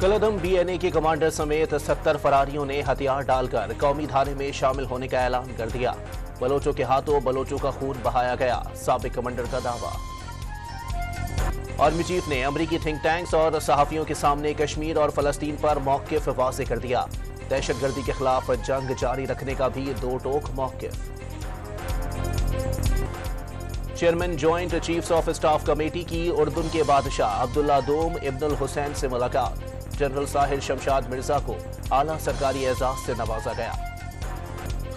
कलअदम BNA के commander समेत 70 फरारियों ने हथियार डालकर कौमी धारे में शामिल होने का ऐलान कर दिया। बलोचों के हाथों बलोचों का खून बहाया गया, साबिक कमांडर का दावा। आर्मी चीफ ने अमरीकी थिंक टैंक्स और सहाफियों के सामने कश्मीर और फलस्तीन पर मौक़िफ़ वाज़ेह कर दिया। दहशतगर्दी के खिलाफ जंग जारी रखने का भी दो टोक मौक़िफ़। Chairman joint chiefs of staff committee की उर्दून के बादशाह अब्दुल्ला दोम इब्नुल हुसैन से मुलाकात। जनरल साहिर शमशाद मिर्जा को आला सरकारी एजाज से नवाजा गया।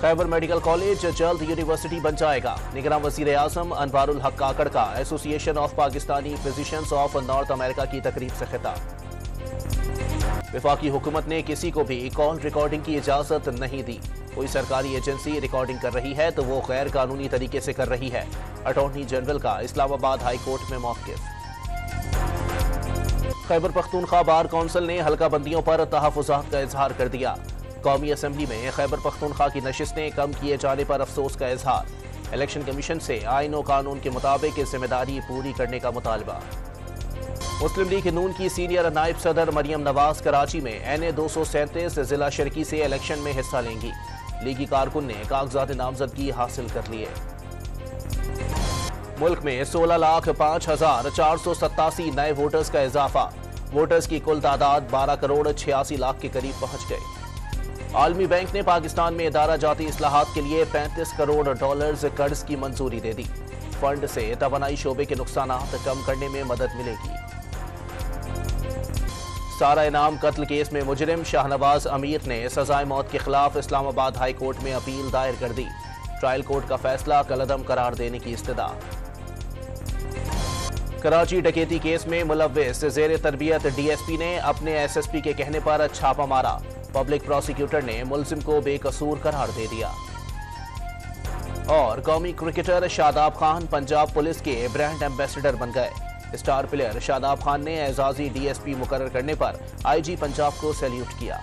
खैबर मेडिकल कॉलेज जल्द यूनिवर्सिटी बन जाएगा। निगरान वज़ीर आज़म अनवारुल हक काकड़ का association of Pakistani physicians of north America की तकरीब से खिताब। वफाकी हुकूमत ने किसी को भी कॉल रिकॉर्डिंग की इजाजत नहीं दी। कोई सरकारी एजेंसी रिकॉर्डिंग कर रही है तो वो गैर कानूनी तरीके से कर रही है। अटॉर्नी जनरल का इस्लामाबाद हाई कोर्ट में मौक़िफ़। खैबर पख्तूनख्वा बार कौंसिल ने हल्का बंदियों पर तहफ़्फ़ुज़ात का इजहार कर दिया। कौमी असम्बली में खैबर पख्तूनख्वा की नशिस्तें कम किए जाने पर अफसोस का इजहार। इलेक्शन कमीशन से आईन और कानून के मुताबिक जिम्मेदारी पूरी करने का मुतालबा। मुस्लिम लीग नून की सीनियर नायब सदर मरियम नवाज कराची में NA 237 जिला शर्की से इलेक्शन में हिस्सा लेंगी। लीगी कारकुन ने कागजात नामजदगी हासिल कर लिए। मुल्क में 16,05,487 नए वोटर्स का इजाफा। वोटर्स की कुल तादाद 12,86,00,000 के करीब पहुंच गई। आलमी बैंक ने पाकिस्तान में इदारा जाती इस्लाहात के लिए $35 करोड़ कर्ज की मंजूरी दे दी। फंड से तवानाई शोबे के नुकसानात कम करने में मदद मिलेगी। सारा इनाम कत्ल केस में मुजरिम शाहनवाज अमीर ने सजाए मौत के खिलाफ इस्लामाबाद हाई कोर्ट में अपील दायर कर दी। ट्रायल कोर्ट का फैसला कलअदम करार देने की इस्तदा। कराची डकैती केस में मुलव्विस जेर तरबियत DSP ने अपने SSP के कहने पर छापा मारा। पब्लिक प्रोसिक्यूटर ने मुलजिम को बेकसूर करार दे दिया। और कौमी क्रिकेटर शादाब खान पंजाब पुलिस के ब्रांड एम्बेसडर बन गए। स्टार प्लेयर शादाब खान ने एजाजी DSP मुकर्रर करने पर IG पंजाब को सैल्यूट किया।